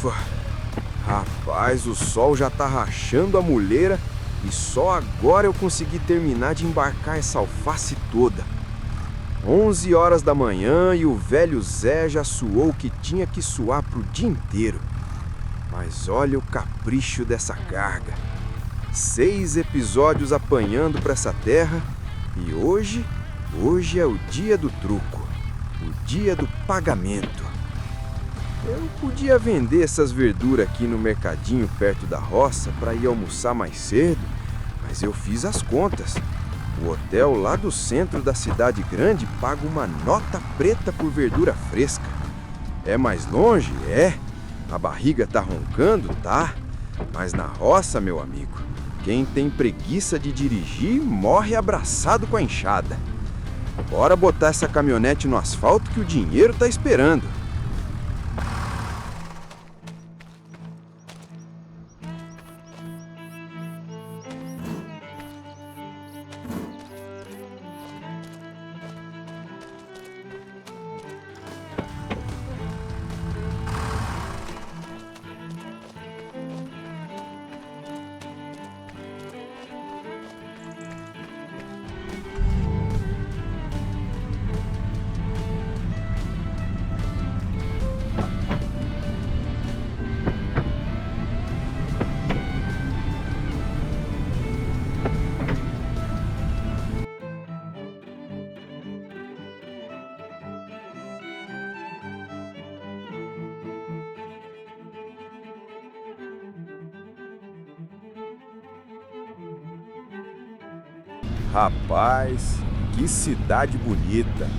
Ufa! Rapaz, o sol já tá rachando a muleira e só agora eu consegui terminar de embarcar essa alface toda. 11 horas da manhã e o velho Zé já suou o que tinha que suar pro dia inteiro. Mas olha o capricho dessa carga. 6 episódios apanhando pra essa terra e hoje é o dia do truco, o dia do pagamento. Eu podia vender essas verduras aqui no mercadinho perto da roça para ir almoçar mais cedo, mas eu fiz as contas. O hotel lá do centro da cidade grande paga uma nota preta por verdura fresca. É mais longe? É. A barriga tá roncando? Tá. Mas na roça, meu amigo, quem tem preguiça de dirigir morre abraçado com a enxada. Bora botar essa caminhonete no asfalto que o dinheiro tá esperando. Rapaz, que cidade bonita!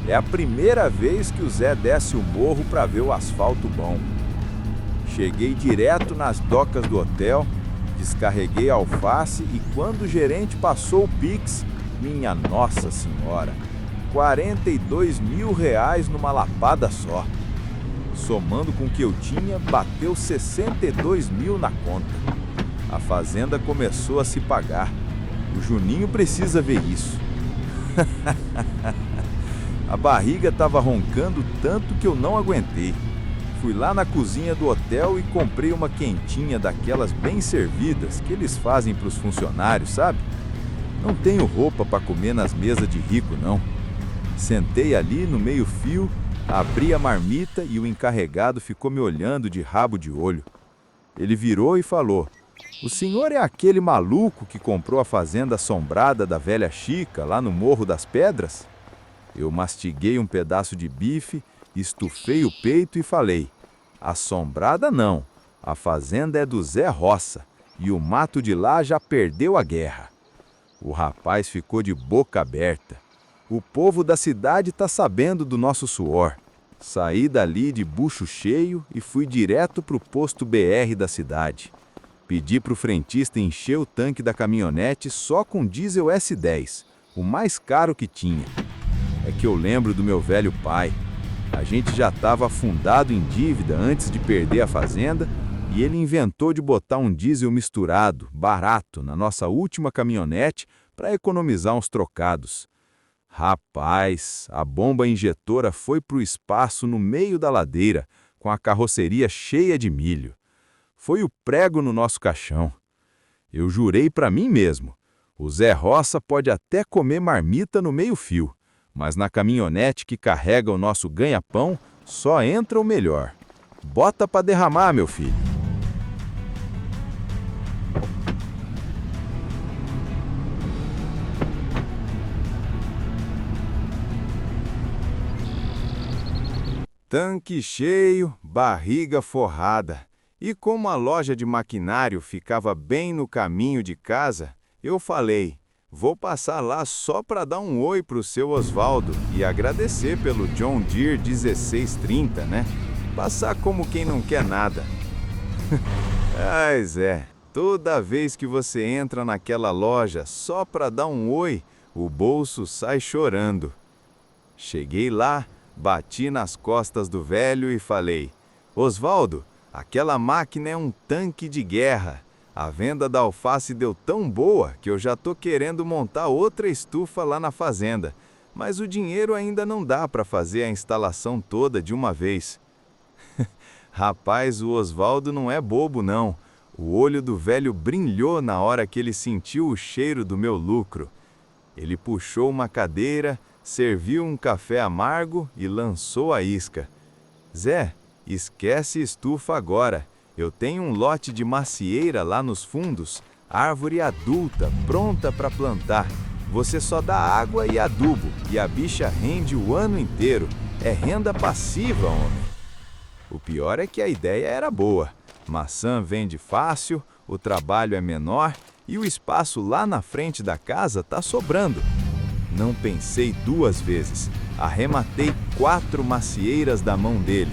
É a primeira vez que o Zé desce o morro para ver o asfalto bom. Cheguei direto nas docas do hotel, descarreguei a alface e quando o gerente passou o Pix, minha Nossa Senhora, R$ 42 mil numa lapada só. Somando com o que eu tinha, bateu 62 mil na conta. A fazenda começou a se pagar. O Juninho precisa ver isso. A barriga estava roncando tanto que eu não aguentei. Fui lá na cozinha do hotel e comprei uma quentinha daquelas bem servidas que eles fazem para os funcionários, sabe? Não tenho roupa para comer nas mesas de rico, não. Sentei ali no meio-fio, abri a marmita e o encarregado ficou me olhando de rabo de olho. Ele virou e falou: "O senhor é aquele maluco que comprou a fazenda assombrada da velha Chica, lá no Morro das Pedras?" Eu mastiguei um pedaço de bife, estufei o peito e falei: "Assombrada não, a fazenda é do Zé Roça, e o mato de lá já perdeu a guerra." O rapaz ficou de boca aberta. O povo da cidade está sabendo do nosso suor. Saí dali de bucho cheio e fui direto para o posto BR da cidade. Pedi para o frentista encher o tanque da caminhonete só com diesel S10, o mais caro que tinha. É que eu lembro do meu velho pai. A gente já estava afundado em dívida antes de perder a fazenda e ele inventou de botar um diesel misturado, barato, na nossa última caminhonete para economizar uns trocados. Rapaz, a bomba injetora foi para o espaço no meio da ladeira, com a carroceria cheia de milho. Foi o prego no nosso caixão. Eu jurei para mim mesmo: o Zé Roça pode até comer marmita no meio-fio, mas na caminhonete que carrega o nosso ganha-pão só entra o melhor. Bota para derramar, meu filho. Tanque cheio, barriga forrada. E como a loja de maquinário ficava bem no caminho de casa, eu falei: vou passar lá só para dar um oi pro seu Osvaldo e agradecer pelo John Deere 1630, né? Passar como quem não quer nada. Ai, Zé, toda vez que você entra naquela loja só para dar um oi, o bolso sai chorando. Cheguei lá, bati nas costas do velho e falei: Osvaldo, aquela máquina é um tanque de guerra. A venda da alface deu tão boa que eu já tô querendo montar outra estufa lá na fazenda, mas o dinheiro ainda não dá para fazer a instalação toda de uma vez. Rapaz, o Osvaldo não é bobo, não. O olho do velho brilhou na hora que ele sentiu o cheiro do meu lucro. Ele puxou uma cadeira, serviu um café amargo e lançou a isca. Zé, esquece estufa agora. Eu tenho um lote de macieira lá nos fundos, árvore adulta, pronta para plantar. Você só dá água e adubo, e a bicha rende o ano inteiro. É renda passiva, homem. O pior é que a ideia era boa. Maçã vende fácil, o trabalho é menor e o espaço lá na frente da casa tá sobrando. Não pensei duas vezes. Arrematei 4 macieiras da mão dele.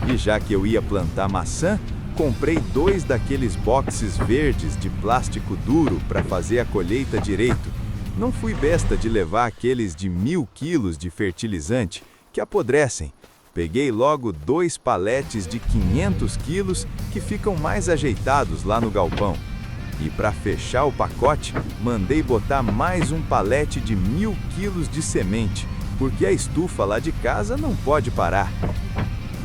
E já que eu ia plantar maçã, comprei 2 daqueles boxes verdes de plástico duro para fazer a colheita direito. Não fui besta de levar aqueles de 1000 quilos de fertilizante, que apodrecem. Peguei logo 2 paletes de 500 quilos que ficam mais ajeitados lá no galpão. E para fechar o pacote, mandei botar mais um palete de 1000 quilos de semente, porque a estufa lá de casa não pode parar.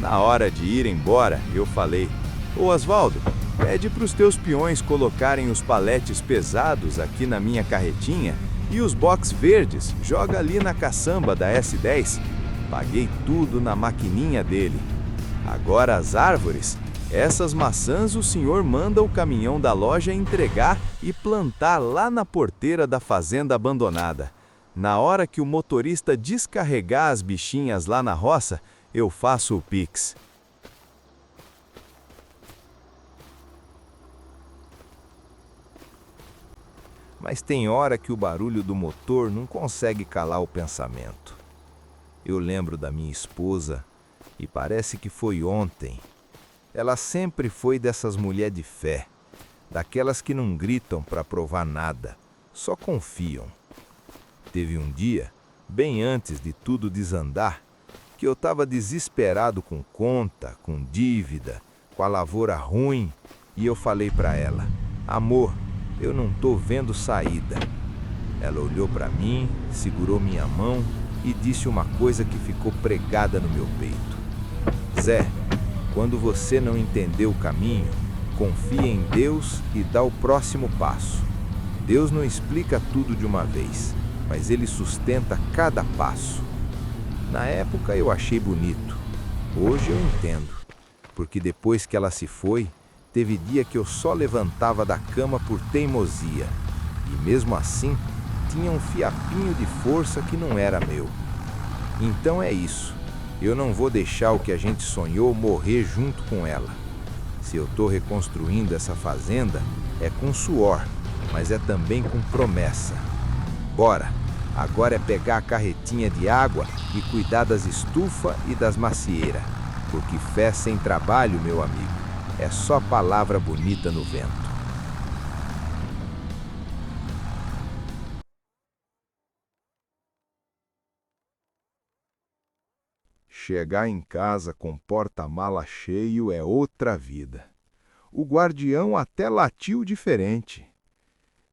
Na hora de ir embora, eu falei: "Ô Osvaldo, pede para os teus peões colocarem os paletes pesados aqui na minha carretinha e os box verdes joga ali na caçamba da S10. Paguei tudo na maquininha dele. Agora as árvores, essas maçãs o senhor manda o caminhão da loja entregar e plantar lá na porteira da fazenda abandonada. Na hora que o motorista descarregar as bichinhas lá na roça, eu faço o Pix." Mas tem hora que o barulho do motor não consegue calar o pensamento. Eu lembro da minha esposa e parece que foi ontem. Ela sempre foi dessas mulheres de fé, daquelas que não gritam para provar nada, só confiam. Teve um dia, bem antes de tudo desandar, que eu estava desesperado com conta, com dívida, com a lavoura ruim, e eu falei para ela: "Amor, eu não tô vendo saída." Ela olhou para mim, segurou minha mão e disse uma coisa que ficou pregada no meu peito: "Zé, quando você não entender o caminho, confia em Deus e dá o próximo passo. Deus não explica tudo de uma vez, mas Ele sustenta cada passo." Na época eu achei bonito. Hoje eu entendo, porque depois que ela se foi, teve dia que eu só levantava da cama por teimosia, e mesmo assim tinha um fiapinho de força que não era meu. Então é isso. Eu não vou deixar o que a gente sonhou morrer junto com ela. Se eu estou reconstruindo essa fazenda, é com suor, mas é também com promessa. Bora! Agora é pegar a carretinha de água e cuidar das estufas e das macieiras, porque fé sem trabalho, meu amigo, é só palavra bonita no vento. Chegar em casa com porta-mala cheio é outra vida. O guardião até latiu diferente.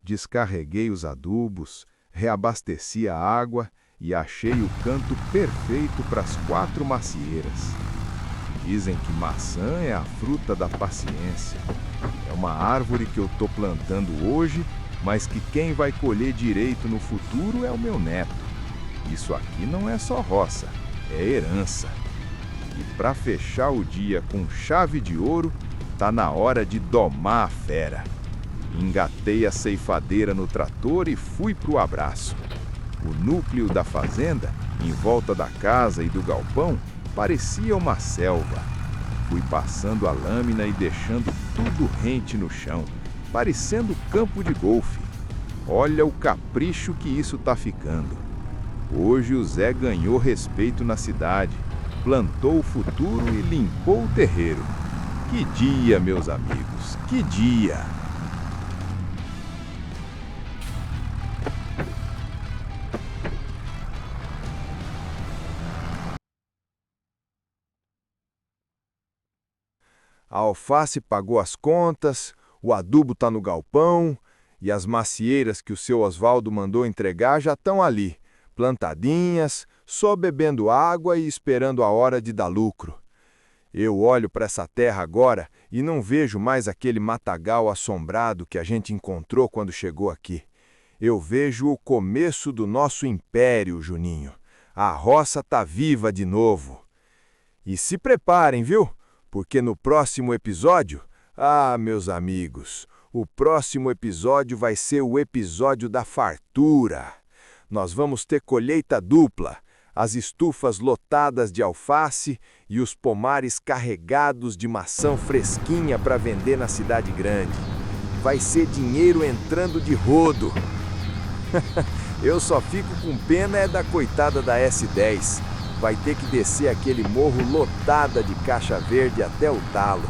Descarreguei os adubos, reabasteci a água e achei o canto perfeito para as 4 macieiras. Dizem que maçã é a fruta da paciência. É uma árvore que eu estou plantando hoje, mas que quem vai colher direito no futuro é o meu neto. Isso aqui não é só roça, é herança. E para fechar o dia com chave de ouro, tá na hora de domar a fera. Engatei a ceifadeira no trator e fui pro abraço. O núcleo da fazenda, em volta da casa e do galpão, parecia uma selva. Fui passando a lâmina e deixando tudo rente no chão, parecendo campo de golfe. Olha o capricho que isso tá ficando. Hoje o Zé ganhou respeito na cidade, plantou o futuro e limpou o terreiro. Que dia, meus amigos, que dia! A alface pagou as contas, o adubo tá no galpão e as macieiras que o seu Osvaldo mandou entregar já estão ali, plantadinhas, só bebendo água e esperando a hora de dar lucro. Eu olho para essa terra agora e não vejo mais aquele matagal assombrado que a gente encontrou quando chegou aqui. Eu vejo o começo do nosso império, Juninho. A roça tá viva de novo. E se preparem, viu? Porque no próximo episódio, meus amigos, o próximo episódio vai ser o episódio da fartura. Nós vamos ter colheita dupla, as estufas lotadas de alface e os pomares carregados de maçã fresquinha para vender na cidade grande. Vai ser dinheiro entrando de rodo. Eu só fico com pena da coitada da S10. Vai ter que descer aquele morro lotada de caixa verde até o talo.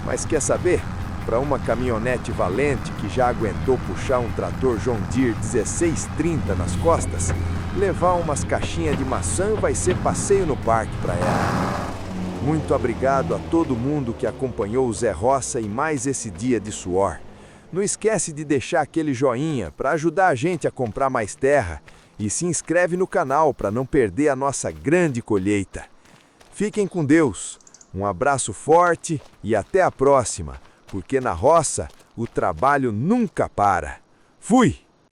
Mas quer saber? Para uma caminhonete valente que já aguentou puxar um trator John Deere 1630 nas costas, levar umas caixinhas de maçã vai ser passeio no parque para ela. Muito obrigado a todo mundo que acompanhou o Zé Roça em mais esse dia de suor. Não esquece de deixar aquele joinha para ajudar a gente a comprar mais terra e se inscreve no canal para não perder a nossa grande colheita. Fiquem com Deus, um abraço forte e até a próxima, porque na roça o trabalho nunca para. Fui!